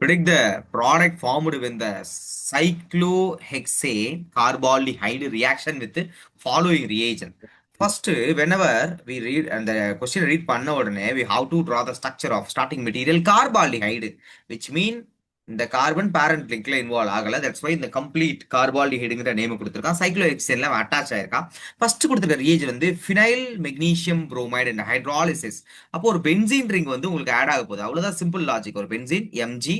predict the product formed when the cyclohexane carbaldehyde reaction with the following reagent. First, whenever we read and the question read panna odane, we have to draw the structure of starting material carbaldehyde, which mean இந்த carbon parent லிங்க்ல involve ஆகல. That's why இந்த complete கார்பால்டிஹைடுங்கிற name கொடுத்துருக்கான். சைக்ளோஹெக்சேன்ல attach ஆயிருக்கான். First கொடுத்துருக்க reagent வந்து phenyl magnesium bromide and hydrolysis. அப்போ ஒரு benzene ring வந்து உங்களுக்கு ஆட் ஆக போகுது. அவ்வளவுதான் சிம்பிள் லாஜிக். ஒரு பென்சீன் எம்ஜி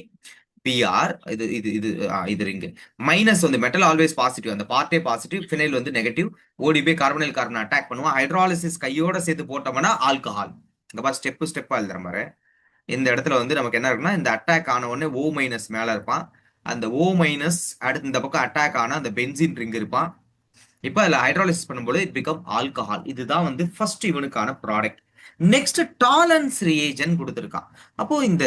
பிஆர் இது இது இது இது ரிங் மைனஸ் வந்து மெட்டல் ஆல்வேஸ் பாசிட்டிவ், அந்த பார்ட்டே பாசிட்டிவ், ஃபினைல் வந்து நெகட்டிவ். ஓடி போய் கார்பனைல் கார்பன் அட்டாக் பண்ணுவான். ஹைட்ராலிசிஸ் கையோட சேர்த்து போட்டோம்னா ஆல்கஹால். இங்க பாரு ஸ்டெப்பா எழுதுற மாதிரி இந்த இடத்துல வந்து நமக்கு என்ன இருக்குன்னா, இந்த அட்டாக் ஆன உடனே ஓ மைனஸ் மேல இருப்பான். அந்த ஓ மைனஸ் அடுத்து இந்த பக்கம் அட்டாக் ஆன அந்த பென்சின் ரிங் இருப்பான். இப்போ அதில் ஹைட்ராலிசிஸ் பண்ணும்போது இட் பிகம் ஆல்கஹால். இதுதான் வந்து ஃபர்ஸ்ட் இவனுக்கான ப்ராடக்ட். நெக்ஸ்ட் டாலன்ஸ் ரியேஜன் கொடுத்துருக்கான். அப்போ இந்த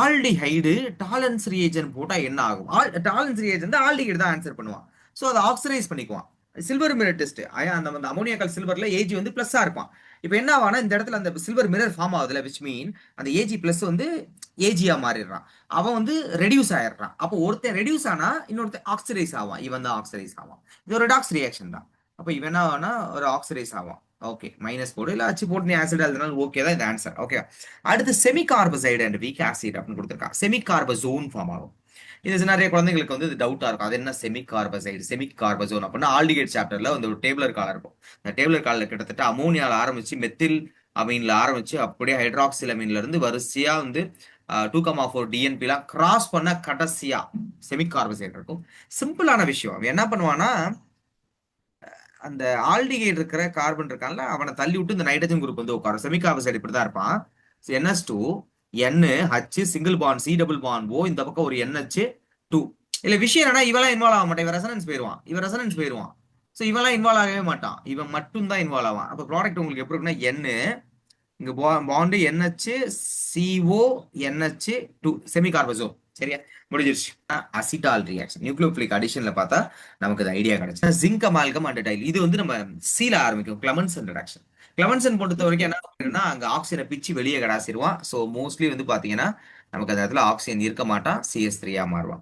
ஆல்டிஹைடு டாலன்ஸ் ரியேஜன் போட்டா என்ன ஆகும்? டாலன்ஸ் ரியேஜன் தான் ஆல்டிஹைடு தான் ஆன்சர் பண்ணுவான். ஸோ அதை ஆக்சிடைஸ் பண்ணிக்குவான். சில்வர் மிரர் டெஸ்ட் அந்த அமோனியாக்கல் சில்வர்ல ஏஜி வந்து பிளஸ்ஸா இருப்பான். இப்போ என்ன ஆகும்னா, இந்த இடத்துல அந்த சில்வர் மிரர் ஃபார்ம் ஆகுதுல, விச் மீன் அந்த ஏஜி பிளஸ் வந்து ஏஜியா மாறிடுறான். அவன் வந்து ரெடியூஸ் ஆயிடுறான். அப்போ ஒருத்தன் ரெடியூஸ் ஆனா இன்னொருத்தன் ஆக்சிடைஸ் ஆவான். இவன் தான் ஆக்சிடைஸ் ஆவான். இது ஒரு டாக்ஸ் ரியாக்ஷன் தான். அப்போ இவன் என்ன ஆவானா ஒரு ஆக்சிடைஸ் ஆவான். ஓகே, மைனஸ் போடு இல்ல அச்சு போட்டு நீ ஆசிட் எழுதினாலும் ஓகே தான் இந்த ஆன்சர். ஓகே, அடுத்து செமி கார்பசைடு அண்ட் வீக் ஆசிட் அப்படின்னு கொடுத்துருக்கான். செமி கார்பசோன் ஃபார்ம் ஆகும். இது நிறைய குழந்தைங்களுக்கு வந்து இது டவுட்டா இருக்கும். அது என்ன செமி கார்பசைடு செமி கார்பசோன் அப்படின்னா ஆல்டிகேட் சாப்டர்ல வந்து ஒரு டேபிளர் காலம் இருக்கும். அந்த டேபிளர் காலில் கிட்டத்தட்ட அமோனியால ஆரம்பிச்சு மெத்தில் அமீன்ல ஆரம்பிச்சு அப்படியே ஹைட்ராக்சில் அமீன்ல இருந்து வரிசையா வந்து 2,4 டிஎன்பிலாம் கிராஸ் பண்ண கடைசியா செமி கார்பசைடு இருக்கும். சிம்பிளான விஷயம். அவன் என்ன பண்ணுவான்னா, அந்த ஆல்டிகைட் இருக்கிற கார்பன் இருக்கான்ல அவனை தள்ளி விட்டு இந்த நைட்ரஜன் குரூப் வந்து உட்காரும். செமி கார்பசைடு இப்படிதான் இருப்பான். NH2 N H single bond C double bond O, இந்த பக்கம் ஒரு NH 2. இல்ல விஷயம் என்னன்னா, இவெல்லாம் இன்வால்வ் ஆக மாட்டான். இவன் ரெசனன்ஸ் போயிருவான். ஸோ இவெல்லாம் இன்வால்வ் ஆகவே மாட்டான். இவன் மட்டும் தான் இன்வால்வ் ஆவான். அப்போ ப்ராடக்ட் உங்களுக்கு எப்படி இருக்குன்னா, N இங்க bond NH CO NH 2 semicarbazone. சரியா முடிஞ்சிருச்சு. அசிட்டால் ரியாக்ஷன் நியூக்ளியோபிலிக் அடிஷன்ல பார்த்தா நமக்கு ஐடியா கிடைச்சு. ஜிங்க் அமால்கம் அண்ட் டைல் இது வந்து நம்ம சீல ஆரம்பிக்கும். கிளமன்சன் ரியாக்ஷன். கிளமன்சன் பொறுத்த வரைக்கும் என்ன பண்ணுன்னா, அங்க ஆக்சிஜனை பிச்சு வெளியே கடாசிடுவான். ஸோ மோஸ்ட்லி வந்து பாத்தீங்கன்னா நமக்கு அந்த இடத்துல ஆக்சிஜன் இருக்க மாட்டான். CS3 மாறுவான்.